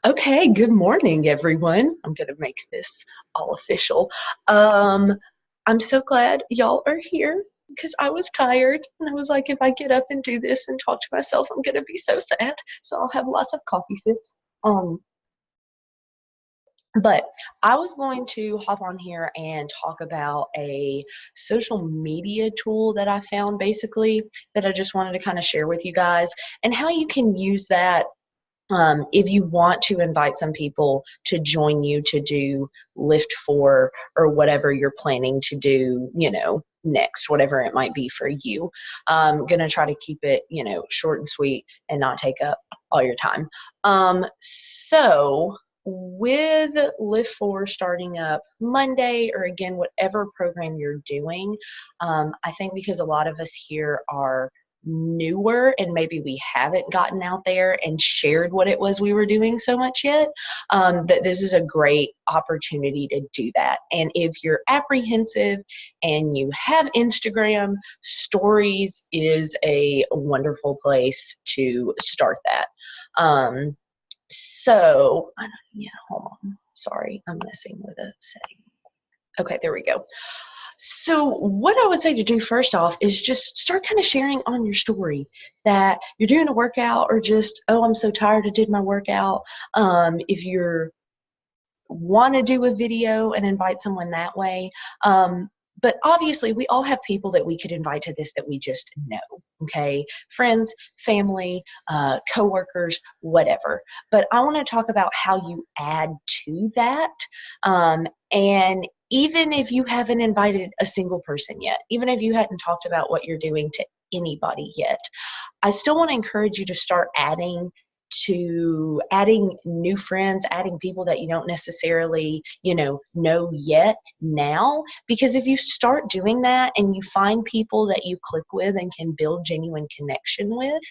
Okay, good morning, everyone. I'm going to make this all official. Um, I'm so glad y'all are here because I was tired and I was like, if I get up and do this and talk to myself, I'm going to be so sad. So I'll have lots of coffee sips. But I was going to hop on here and talk about a social media tool that I found basically that I just wanted to kind of share with you guys and how you can use that if you want to invite some people to join you to do Lift 4 or whatever you're planning to do, next, whatever it might be for you. I'm going to try to keep it, short and sweet and not take up all your time. So, with Lift 4 starting up Monday, or again, whatever program you're doing, I think because a lot of us here are newer and maybe we haven't gotten out there and shared what it was we were doing so much yet, that this is a great opportunity to do that. And if you're apprehensive and you have Instagram, stories is a wonderful place to start that. Yeah, hold on. Sorry, I'm messing with a setting. Okay, there we go. So, what I would say to do first off is just start kind of sharing on your story that you're doing a workout or just, oh, I'm so tired, I did my workout. If you're want to do a video and invite someone that way. But obviously, we all have people that we could invite to this that we just know, okay? Friends, family, coworkers, whatever. But I want to talk about how you add to that. And even if you haven't invited a single person yet, even if you hadn't talked about what you're doing to anybody yet, I still want to encourage you to start adding new friends, adding people that you don't necessarily, know yet now. Because if you start doing that and you find people that you click with and can build genuine connection with,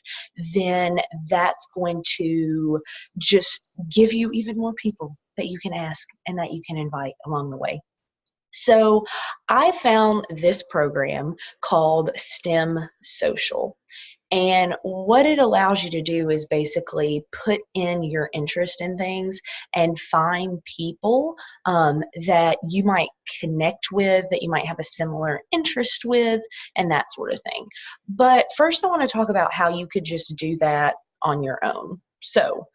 then that's going to just give you even more people that you can ask and that you can invite along the way. So I found this program called STEM Social. And what it allows you to do is basically put in your interest in things and find people that you might connect with, that you might have a similar interest with, and that sort of thing. But first, I want to talk about how you could just do that on your own. So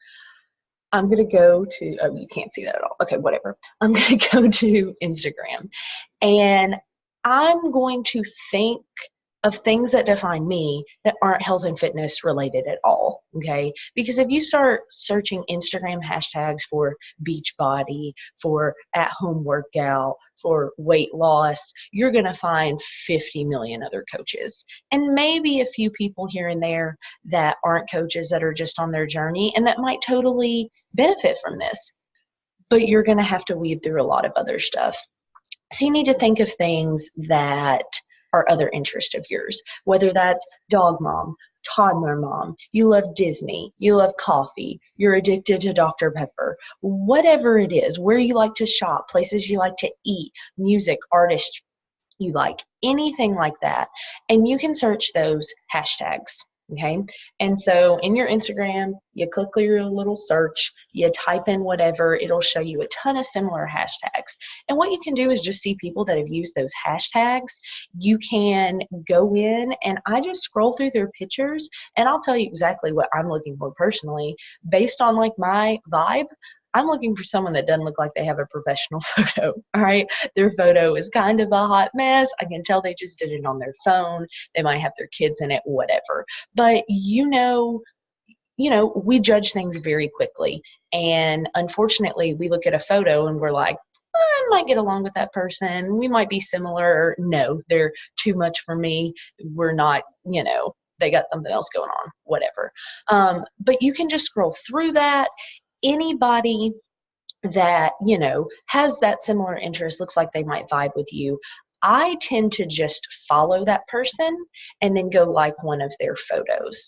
I'm going to go to, oh, you can't see that at all. Okay, whatever. I'm going to go to Instagram and I'm going to think of things that define me that aren't health and fitness related at all. Okay. Because if you start searching Instagram hashtags for beach body, for at home workout, for weight loss, you're going to find 50 million other coaches and maybe a few people here and there that aren't coaches that are just on their journey and that might totally benefit from this. But you're going to have to weed through a lot of other stuff. So you need to think of things that are other interests of yours, whether that's dog mom, toddler mom, you love Disney, you love coffee, you're addicted to Dr. Pepper, whatever it is, where you like to shop, places you like to eat, music, artists you like, anything like that. And you can search those hashtags. Okay. And so in your Instagram, you click your little search, you type in whatever, it'll show you a ton of similar hashtags. And what you can do is just see people that have used those hashtags. You can go in and I just scroll through their pictures and I'll tell you exactly what I'm looking for personally based on like my vibe. I'm looking for someone that doesn't look like they have a professional photo. All right. Their photo is kind of a hot mess. I can tell they just did it on their phone. They might have their kids in it, whatever. But we judge things very quickly. And unfortunately, we look at a photo and we're like, I might get along with that person. We might be similar. No, they're too much for me. We're not, they got something else going on, whatever. But you can just scroll through that. Anybody that, has that similar interest, looks like they might vibe with you, I tend to just follow that person and then go like one of their photos.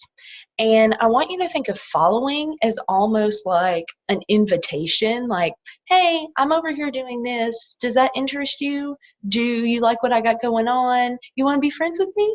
And I want you to think of following as almost like an invitation, like, hey, I'm over here doing this. Does that interest you? Do you like what I got going on? You want to be friends with me?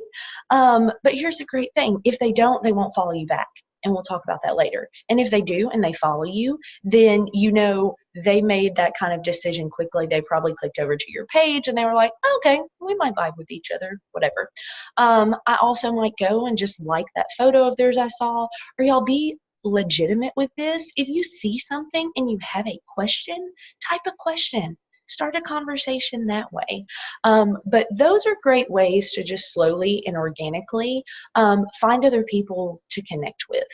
But here's the great thing. If they don't, they won't follow you back. and we'll talk about that later. And if they do and they follow you, then you know they made that kind of decision quickly. They probably clicked over to your page and they were like, oh, okay, we might vibe with each other, whatever. I also might go and just like that photo of theirs I saw, or y'all be legitimate with this. If you see something and you have a question, type a question. Start a conversation that way. But those are great ways to just slowly and organically find other people to connect with.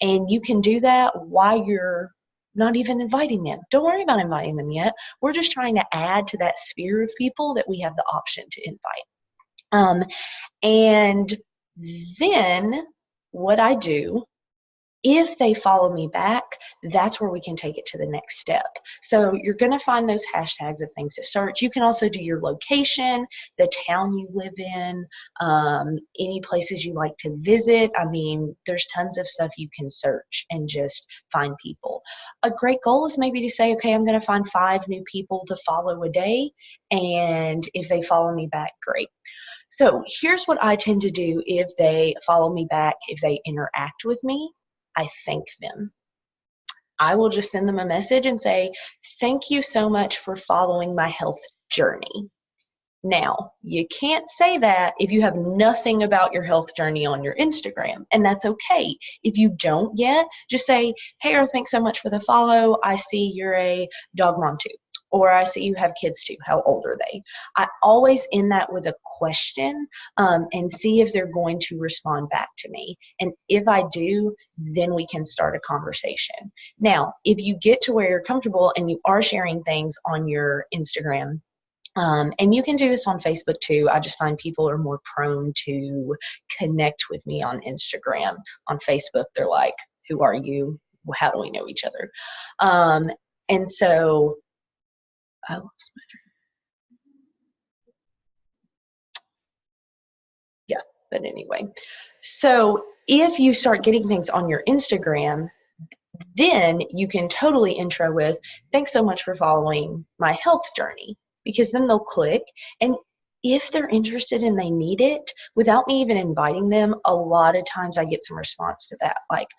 And you can do that while you're not even inviting them. Don't worry about inviting them yet. We're just trying to add to that sphere of people that we have the option to invite. And then what I do, if they follow me back, that's where we can take it to the next step. So you're going to find those hashtags of things to search. You can also do your location, the town you live in, any places you like to visit. I mean, there's tons of stuff you can search and just find people. A great goal is maybe to say, okay, I'm going to find 5 new people to follow a day. And if they follow me back, great. So here's what I tend to do if they follow me back, if they interact with me. I thank them. I will just send them a message and say, thank you so much for following my health journey. Now, you can't say that if you have nothing about your health journey on your Instagram, and that's okay. If you don't yet, just say, hey, or thanks so much for the follow. I see you're a dog mom too. Or I see you have kids too. How old are they? I always end that with a question and see if they're going to respond back to me. And if I do, then we can start a conversation. Now, if you get to where you're comfortable and you are sharing things on your Instagram, and you can do this on Facebook too. I just find people are more prone to connect with me on Instagram. On Facebook, they're like, who are you? How do we know each other? And so, I lost my train. Yeah, but anyway. So if you start getting things on your Instagram, then you can totally intro with, thanks so much for following my health journey, because then they'll click. And if they're interested and they need it, without me even inviting them, a lot of times I get some response to that, like,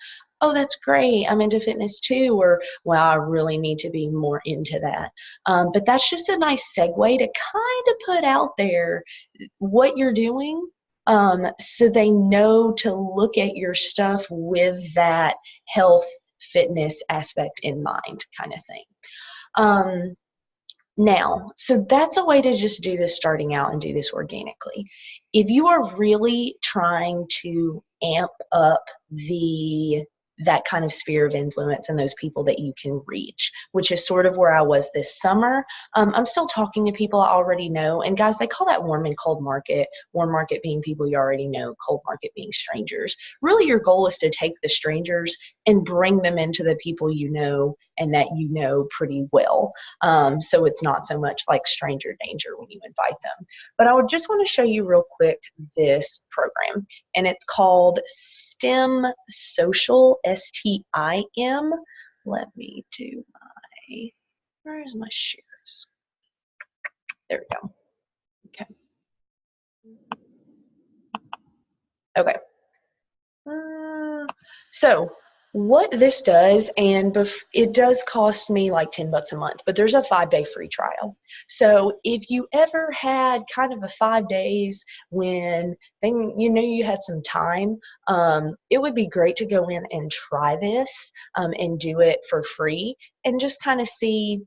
oh, that's great, I'm into fitness too, or, well, I really need to be more into that. But that's just a nice segue to kind of put out there what you're doing, so they know to look at your stuff with that health fitness aspect in mind, kind of thing. Now, so that's a way to just do this starting out and do this organically. If you are really trying to amp up that kind of sphere of influence and those people that you can reach, which is sort of where I was this summer. I'm still talking to people I already know. And guys, they call that warm and cold market. Warm market being people you already know, cold market being strangers. Really, your goal is to take the strangers and bring them into the people you know and that you know pretty well. So it's not so much like stranger danger when you invite them. But I would just want to show you real quick this program, and it's called STEM Social, STIM. Let me do my, where's my shares? There we go. Okay. Okay. So what this does, and it does cost me like $10 a month, but there's a 5-day free trial. So if you ever had kind of a 5 days when you had some time, it would be great to go in and try this and do it for free and just kind of see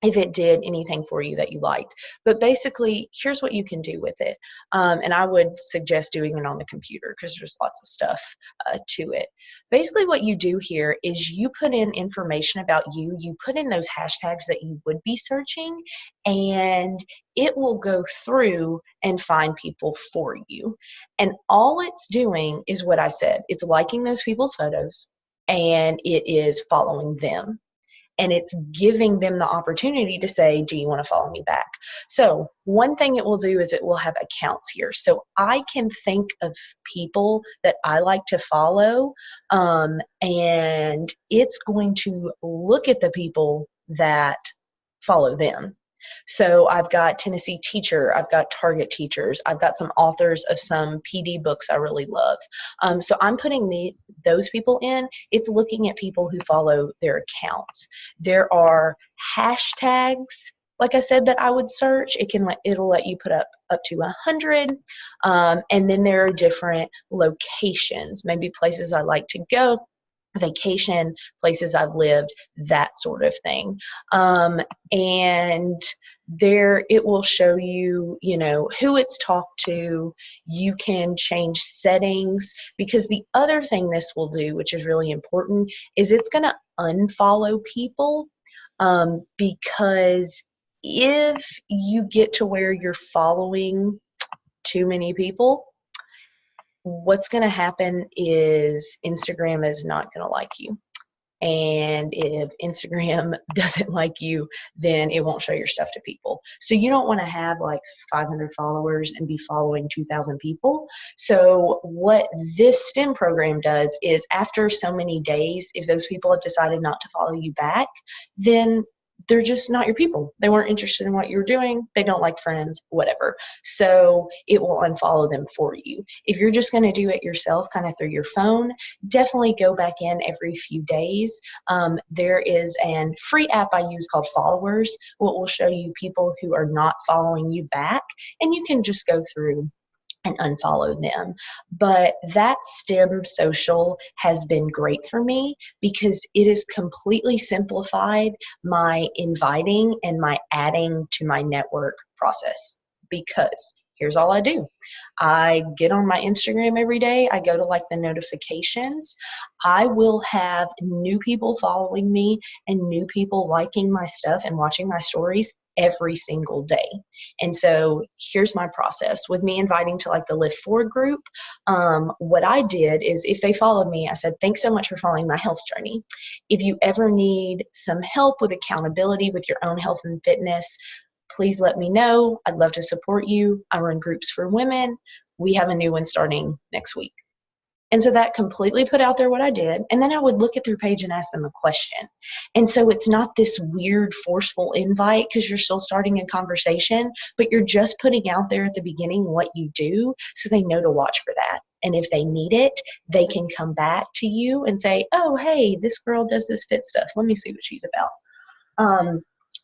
if it did anything for you that you liked. But basically, here's what you can do with it. And I would suggest doing it on the computer because there's lots of stuff to it. Basically, what you do here is you put in information about you. You put in those hashtags that you would be searching, and it will go through and find people for you. And all it's doing is what I said. It's liking those people's photos, and it is following them. And it's giving them the opportunity to say, do you want to follow me back? So one thing it will do is it will have accounts here. So I can think of people that I like to follow, and it's going to look at the people that follow them. So I've got Tennessee Teacher, I've got Target Teachers, I've got some authors of some PD books I really love. So I'm putting those people in. It's looking at people who follow their accounts. There are hashtags, like I said, that I would search. It'll let you put up to 100, and then there are different locations, maybe places I like to go, vacation, places I've lived, that sort of thing. And there it will show you, who it's talked to. You can change settings, because the other thing this will do, which is really important, is it's going to unfollow people, because if you get to where you're following too many people, what's going to happen is Instagram is not going to like you. And if Instagram doesn't like you, then it won't show your stuff to people. So you don't want to have like 500 followers and be following 2,000 people. So what this STEM program does is, after so many days, if those people have decided not to follow you back, then they're just not your people. They weren't interested in what you were doing. They don't like friends, whatever. So it will unfollow them for you. If you're just going to do it yourself, kind of through your phone, definitely go back in every few days. There is a free app I use called Followers, what will show you people who are not following you back, and you can just go through and unfollow them. But that STEM social has been great for me, because it has completely simplified my inviting and my adding to my network process. Because here's all I do. I get on my Instagram every day. I go to like the notifications. I will have new people following me and new people liking my stuff and watching my stories every single day. And so here's my process. With me inviting to like the Lift Forward group, what I did is, if they followed me, I said, thanks so much for following my health journey. If you ever need some help with accountability with your own health and fitness, please let me know. I'd love to support you. I run groups for women. We have a new one starting next week. And so that completely put out there what I did. And then I would look at their page and ask them a question. And so it's not this weird, forceful invite, because you're still starting a conversation, but you're just putting out there at the beginning what you do, so they know to watch for that. And if they need it, they can come back to you and say, oh, hey, this girl does this fit stuff. Let me see what she's about.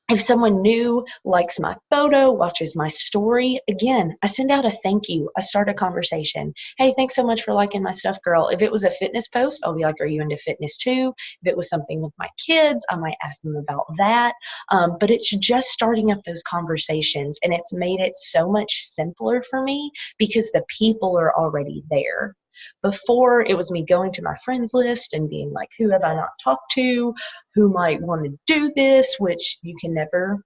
If someone new likes my photo, watches my story, again, I send out a thank you. I start a conversation. Hey, thanks so much for liking my stuff, girl. If it was a fitness post, I'll be like, are you into fitness too? If it was something with my kids, I might ask them about that. But it's just starting up those conversations, and it's made it so much simpler for me, because the people are already there. Before, it was me going to my friends list and being like, who have I not talked to? Who might want to do this? Which you can never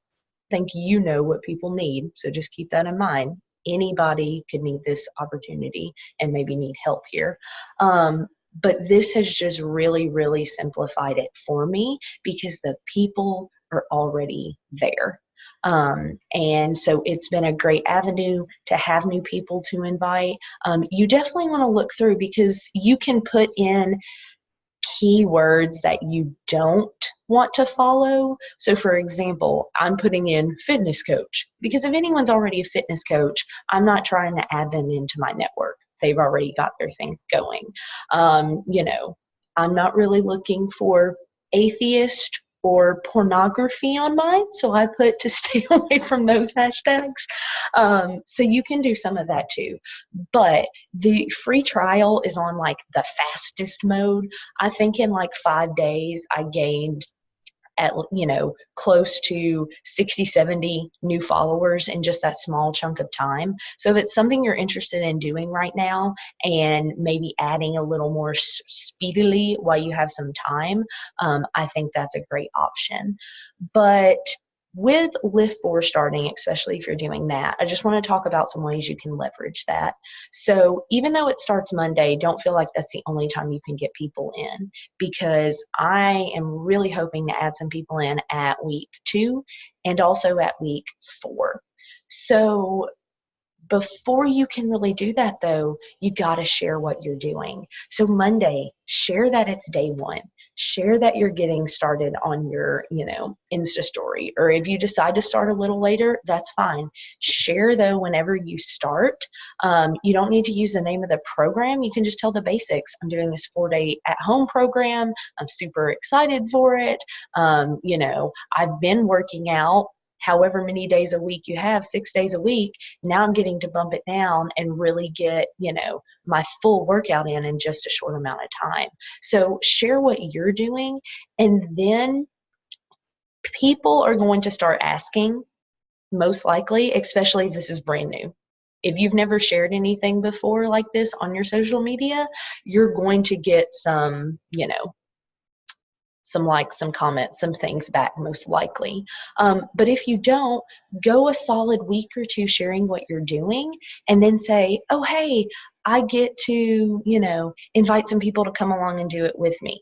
think you know what people need. So just keep that in mind. Anybody could need this opportunity and maybe need help here. But this has just really, really simplified it for me, because the people are already there. And so it's been a great avenue to have new people to invite. You definitely want to look through, because you can put in keywords that you don't want to follow. So for example, I'm putting in fitness coach, because if anyone's already a fitness coach, I'm not trying to add them into my network. They've already got their thing going. I'm not really looking for atheist or pornography on mine, so I put to stay away from those hashtags. So you can do some of that too. But the free trial is on like the fastest mode. I think in like 5 days, I gained at close to 60, 70 new followers in just that small chunk of time. So if it's something you're interested in doing right now, and maybe adding a little more speedily while you have some time, I think that's a great option. But with Lift Forward starting, especially if you're doing that, I just want to talk about some ways you can leverage that. So even though it starts Monday, don't feel like that's the only time you can get people in, because I am really hoping to add some people in at week 2 and also at week 4. So before you can really do that, though, you got to share what you're doing. So Monday, share that it's day 1. share that you're getting started on your, Insta story. Or if you decide to start a little later, that's fine. Share though whenever you start. You don't need to use the name of the program. You can just tell the basics. I'm doing this 4-day at-home program. I'm super excited for it. I've been working out however many days a week you have, 6 days a week. Now I'm getting to bump it down and really get, my full workout in just a short amount of time. So share what you're doing, and then people are going to start asking, most likely, especially if this is brand new. If you've never shared anything before like this on your social media, you're going to get some, some likes, some comments, some things back, most likely. But if you don't, go a solid week or two sharing what you're doing, and then say, oh, hey, I get to, invite some people to come along and do it with me.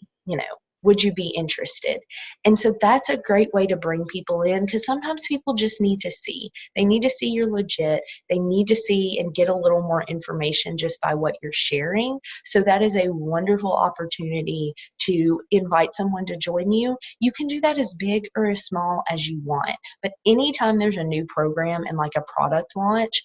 Would you be interested? And so that's a great way to bring people in, because sometimes people just need to see. They need to see you're legit. They need to see and get a little more information just by what you're sharing. So that is a wonderful opportunity to invite someone to join you. You can do that as big or as small as you want. But anytime there's a new program and like a product launch,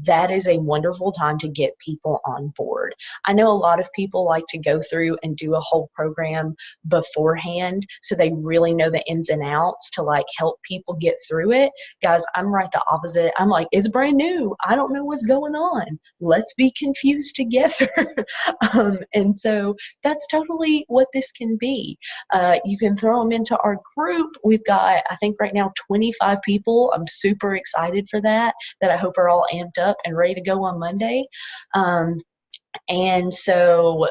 that is a wonderful time to get people on board. I know a lot of people like to go through and do a whole program beforehand, so they really know the ins and outs to like help people get through it. Guys, I'm right the opposite. I'm like, it's brand new. I don't know what's going on. Let's be confused together. And so that's totally what this can be. You can throw them into our group. We've got, I think right now, 25 people. I'm super excited for that I hope are all amped up and ready to go on Monday. And so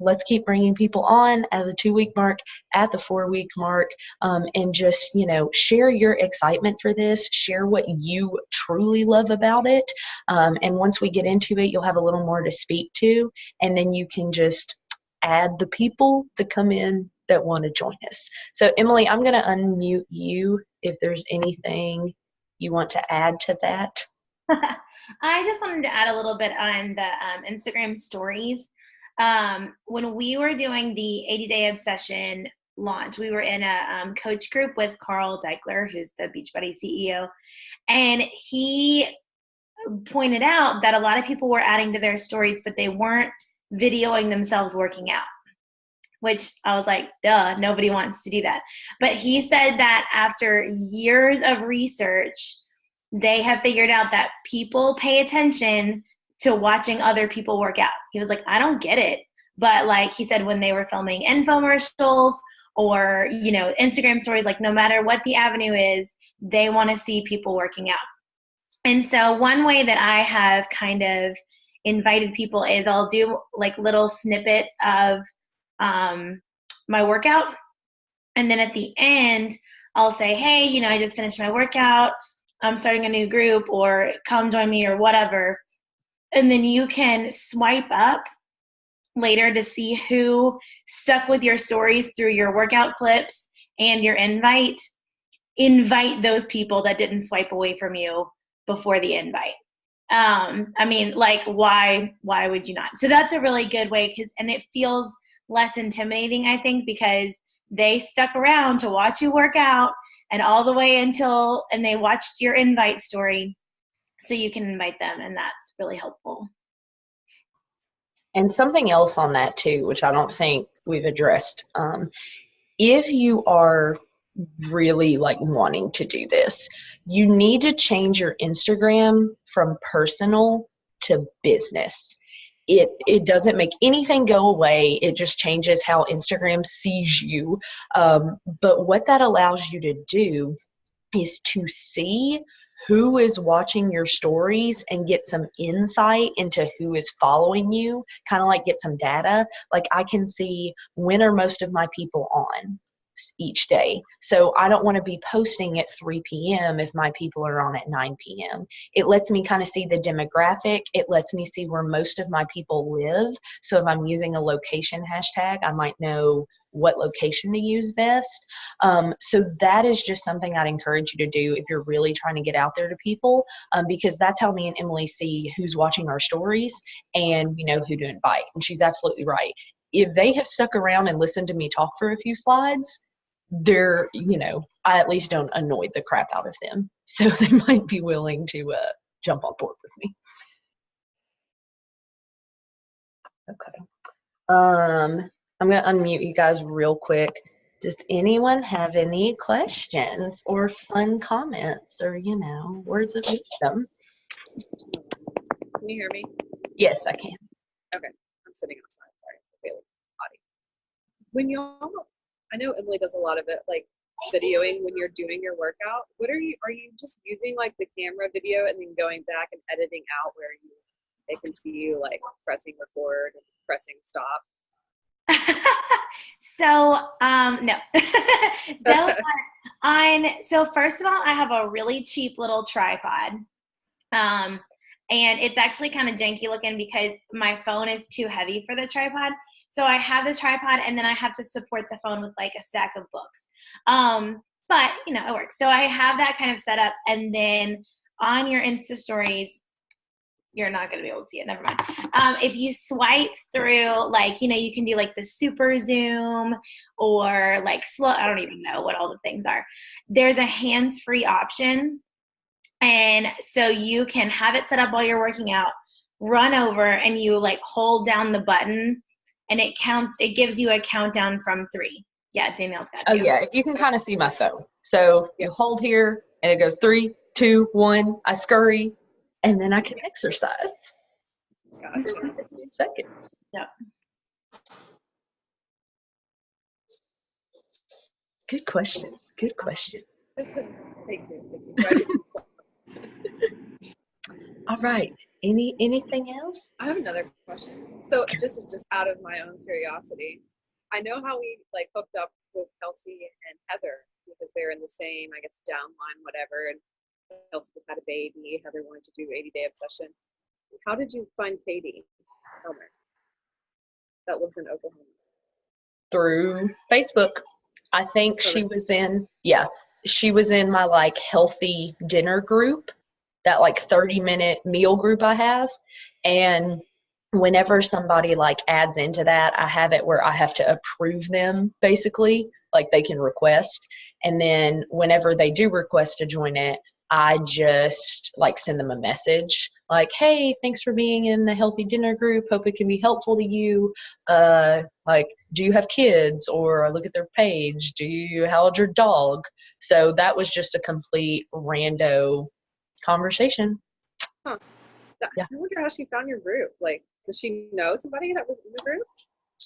let's keep bringing people on at the 2-week mark, at the 4-week mark, and just, share your excitement for this, share what you truly love about it. And once we get into it, you'll have a little more to speak to, and then you can just add the people to come in that want to join us. So Emily, I'm going to unmute you if there's anything you want to add to that. I just wanted to add a little bit on the Instagram stories. When we were doing the 80-Day Obsession launch, we were in a coach group with Carl Deichler, who's the Beachbody CEO, and he pointed out that a lot of people were adding to their stories, but they weren't videoing themselves working out, which I was like, duh, nobody wants to do that. But he said that after years of research, they have figured out that people pay attention to watching other people work out. He was like, I don't get it. But like he said, when they were filming infomercials or, Instagram stories, like no matter what the avenue is, they want to see people working out. And so one way that I have kind of invited people is I'll do like little snippets of my workout. And then at the end, I'll say, hey, I just finished my workout. I'm starting a new group, or come join me, or whatever. And then you can swipe up later to see who stuck with your stories through your workout clips and your invite. Invite those people that didn't swipe away from you before the invite. Why would you not? So that's a really good way, and it feels less intimidating, I think, because they stuck around to watch you work out and all the way and they watched your invite story, so you can invite them, and that's really helpful. And something else on that too, which I don't think we've addressed. If you are really like wanting to do this, you need to change your Instagram from personal to business. It doesn't make anything go away. It just changes how Instagram sees you. But what that allows you to do is to see who is watching your stories and get some insight into who is following you, kind of like get some data. Like I can see when are most of my people on each day. So I don't want to be posting at 3 p.m. if my people are on at 9 p.m. It lets me kind of see the demographic. It lets me see where most of my people live. So if I'm using a location hashtag, I might know what location to use best. So that is just something I'd encourage you to do if you're really trying to get out there to people, because that's how me and Emily see who's watching our stories and who to invite. And she's absolutely right. if they have stuck around and listened to me talk for a few slides, they're, I at least don't annoy the crap out of them. So they might be willing to jump on board with me. Okay. I'm going to unmute you guys real quick. Does anyone have any questions or fun comments or, words of wisdom? Can you hear me? Yes, I can. Okay. I'm sitting outside. Sorry. It's really potty. I know Emily does a lot of it, like videoing when you're doing your workout. Are you just using like the camera video and then going back and editing out where they can see you like pressing record and pressing stop? So, no. So first of all, I have a really cheap little tripod. And it's actually kind of janky looking because my phone is too heavy for the tripod. So I have the tripod and then I have to support the phone with like a stack of books. But it works. So I have that kind of set up, and then on your Insta stories, you're not going to be able to see it. Never mind. If you swipe through, like, you can do like the super zoom or like slow. I don't even know what all the things are. There's a hands-free option. And so you can have it set up while you're working out, run over, and you like hold down the button and it gives you a countdown from 3. Yeah, Danielle's got Oh, you. yeah. You can kind of see my phone. So you hold here and it goes 3, 2, 1. I scurry. And then I can exercise. Gotcha. 15 seconds. Yeah. Good question. Good question. Thank you. All right. Anything else? I have another question. So this is just out of my own curiosity. I know how we like hooked up with Kelsey and Heather because they're in the same, I guess, downline, whatever. And Kelsey just had a baby. Heather wanted to do 80-day obsession. How did you find Katie Helmer that lives in Oklahoma? Through Facebook. I think she was in my like healthy dinner group, that like 30-minute meal group I have. And whenever somebody like adds into that, I have it where I have to approve them, basically, like they can request. And then whenever they do request to join it, I just like send them a message like, hey, thanks for being in the healthy dinner group. Hope it can be helpful to you. Like, do you have kids? Or look at their page. How old's your dog? So that was just a complete rando conversation. Huh. Yeah. I wonder how she found your group. Like, does she know somebody that was in the group?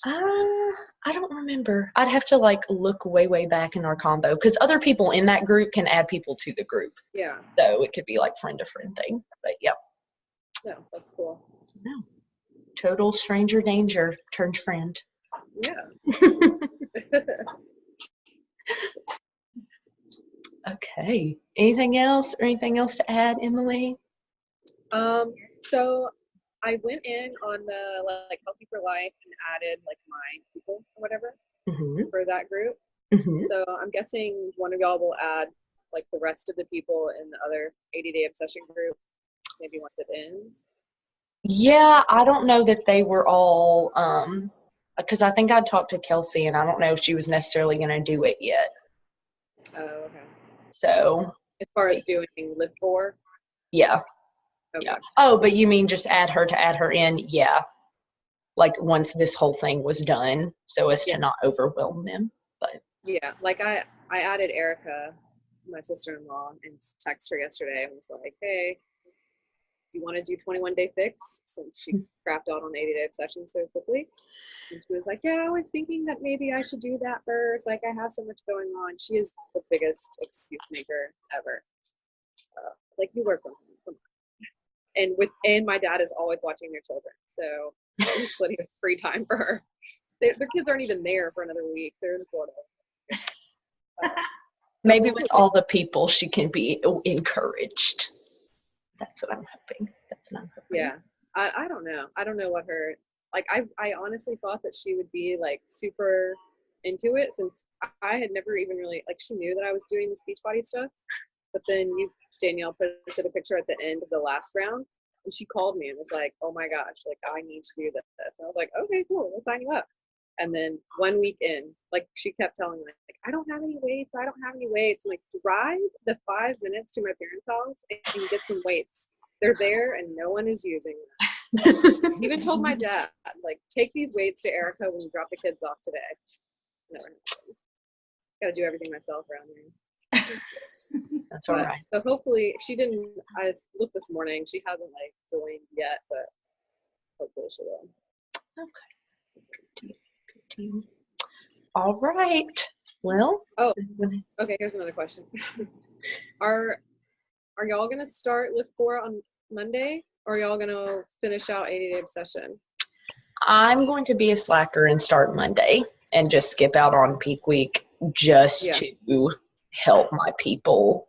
I don't remember. I'd have to like look way back in our combo because other people in that group can add people to the group. Yeah. So it could be like friend to friend thing. But yeah. No, that's cool. No. Total stranger danger turned friend. Yeah. Okay. Anything else to add, Emily? So I went in on the like Healthy for Life and added like my people or whatever for that group. So I'm guessing one of y'all will add like the rest of the people in the other 80-day obsession group, maybe once it ends. Yeah, I don't know that they were all, because I think I talked to Kelsey and I don't know if she was necessarily going to do it yet. Oh, okay. So. As far as doing Live For? Yeah. Okay. Yeah. Oh, but you mean just add her in? Yeah. Like once this whole thing was done, so as to not overwhelm them. But yeah, like I added Erica, my sister-in-law, and texted her yesterday and was like, hey, do you want to do 21-day fix since she crapped out on 80-day obsession so quickly? And she was like, yeah, I was thinking that maybe I should do that first. Like, I have so much going on. She is the biggest excuse maker ever. Like, you work from home. Come on. And my dad is always watching their children. So there's plenty of free time for her. Their kids aren't even there for another week. They're in Florida. Maybe with all the people, she can be encouraged. That's what I'm hoping. Yeah. I don't know. I don't know what her, like, I honestly thought that she would be, like, super into it since I had never even really, like, she knew that I was doing the Beachbody stuff. But then Danielle posted a picture at the end of the last round, and she called me and was like, oh my gosh, like, I need to do this. And I was like, okay, cool, we'll sign you up. And then 1 week in, like she kept telling me, like, I don't have any weights. I don't have any weights. I'm like, drive the 5 minutes to my parents' house and get some weights. They're there and no one is using them. Even told my dad, like, take these weights to Erica when you drop the kids off today. Never happened. Got to do everything myself around here. That's all right. So hopefully, she didn't. I looked this morning. She hasn't like joined yet, but hopefully she will. Okay. Good deal. All right. Well. Oh. Okay. Here's another question. Are y'all gonna start Lift 4 on Monday, or are y'all gonna finish out 80-day obsession? I'm going to be a slacker and start Monday and just skip out on peak week just to help my people,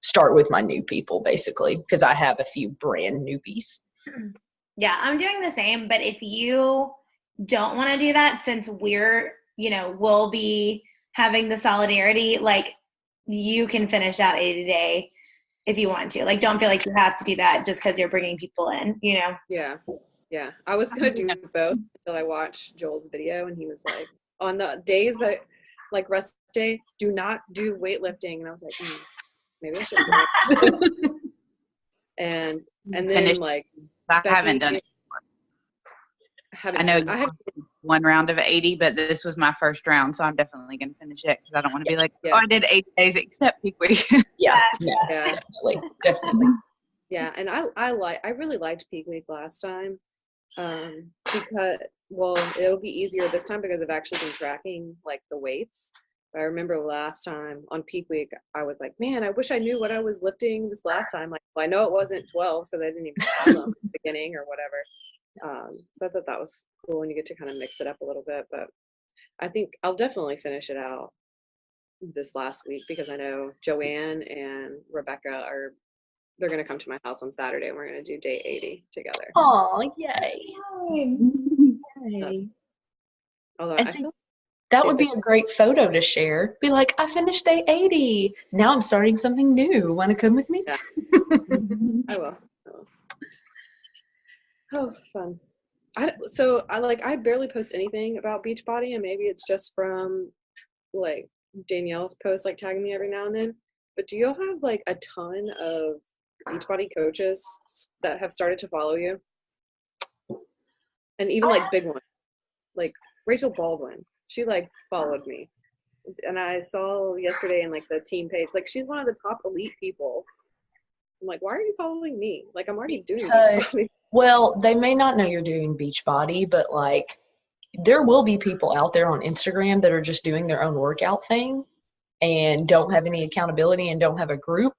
start with my new people basically, because I have a few brand newbies. Yeah, I'm doing the same, but if you don't want to do that, since we're, we'll be having the solidarity, like you can finish out 80-day if you want to. Like, don't feel like you have to do that just because you're bringing people in, Yeah. I was going to do both until I watched Joel's video, and he was like, on the days that, like, rest day, do not do weightlifting. And I was like, maybe I should do it. and then, like, I haven't done it before. I know I have one round of 80, but this was my first round, so I'm definitely going to finish it because I don't want to be like, I did 80 days except peak week. Yeah, definitely. Yeah, and I really liked peak week last time. Because, well, it'll be easier this time because I've actually been tracking like the weights. But I remember last time on peak week, I was like, man, I wish I knew what I was lifting this last time. Like, well, I know it wasn't 12 because I didn't even have them at the beginning or whatever. So I thought that was cool when you get to kind of mix it up a little bit. But I think I'll definitely finish it out this last week because I know Joanne and Rebecca they're going to come to my house on Saturday and we're going to do day 80 together. Oh, yay. Yay. Although that would be a great photo to share. Be like, I finished day 80. Now I'm starting something new. Want to come with me? Yeah. I will. Oh, fun. I barely post anything about Beachbody, and maybe it's just from like Danielle's posts, like tagging me every now and then. But do y'all have like a ton of Beachbody coaches that have started to follow you? And even like big ones, like Rachel Baldwin, she like followed me, and I saw yesterday in like the team page, like she's one of the top elite people. I'm like, why are you following me? Like, I'm already doing Beachbody. Well, they may not know you're doing Beachbody, but like there will be people out there on Instagram that are just doing their own workout thing and don't have any accountability and don't have a group.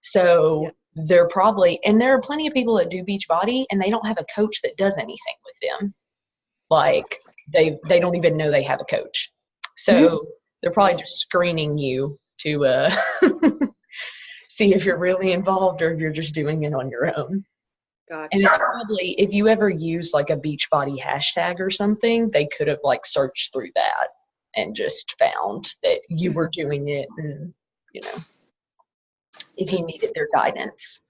So they're probably, and there are plenty of people that do Beachbody and they don't have a coach that does anything with them. Like they don't even know they have a coach. So they're probably just screening you to see if you're really involved or if you're just doing it on your own. Gotcha. And it's probably, if you ever use like a Beachbody hashtag or something, they could have like searched through that and just found that you were doing it, and if you needed their guidance.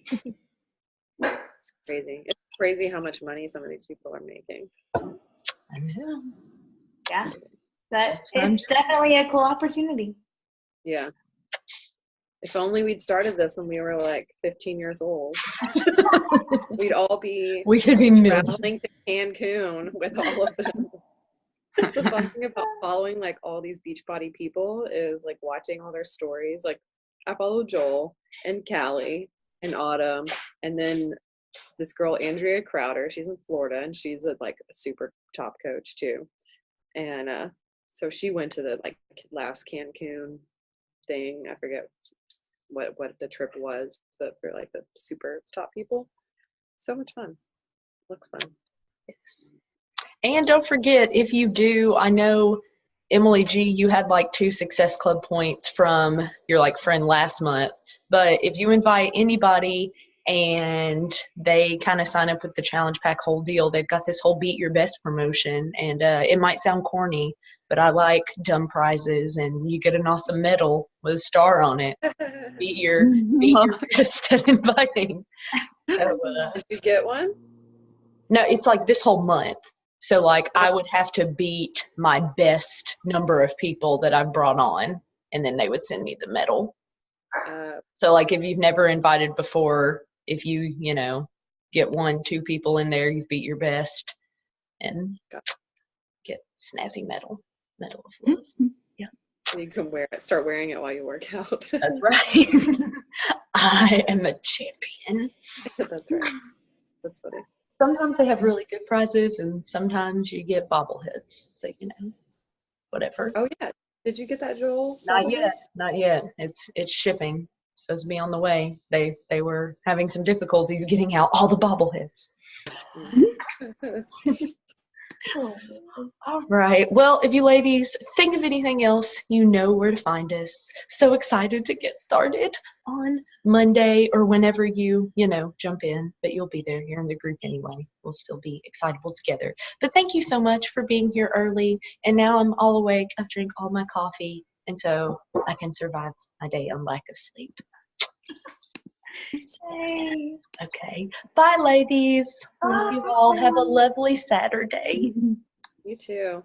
It's crazy. It's crazy how much money some of these people are making. I know. Yeah, it's definitely a cool opportunity. Yeah. If only we'd started this when we were like 15 years old. We could be traveling to Cancun with all of them. That's the fun thing about following like all these Beachbody people is like watching all their stories. Like I follow Joel and Callie and Autumn, and then this girl Andrea Crowder. She's in Florida and she's a super top coach too. And so she went to the like last Cancun thing. I forget what the trip was, but for like the super top people. So much fun. Looks fun. Yes. And don't forget, if you do, I know Emily G, you had like 2 Success Club points from your like friend last month, but if you invite anybody and they kind of sign up with the challenge pack whole deal, they've got this whole Beat Your Best promotion, and it might sound corny, but I like dumb prizes, and you get an awesome medal with a star on it. Beat your best at inviting. So, did you get one? No, it's like this whole month. So like I would have to beat my best number of people that I've brought on, and then they would send me the medal. So like if you've never invited before, if you get 1-2 people in there, you've beat your best, and get snazzy medal of love. Yeah. So you can start wearing it while you work out. That's right. I am a champion. That's right. That's funny. Sometimes they have really good prizes, and sometimes you get bobbleheads. So whatever. Oh yeah. Did you get that, Joel? Not yet. It's shipping. It's supposed to be on the way. They were having some difficulties getting out all the bobbleheads. All right. Well, if you ladies think of anything else, you know where to find us. So excited to get started on Monday or whenever you jump in, but you'll be there. You're in the group anyway. We'll still be excitable together. But thank you so much for being here early. And now I'm all awake. I've drank all my coffee, and so I can survive my day on lack of sleep. Yay. Okay. Bye, ladies. Love you all. Have a lovely Saturday. You too.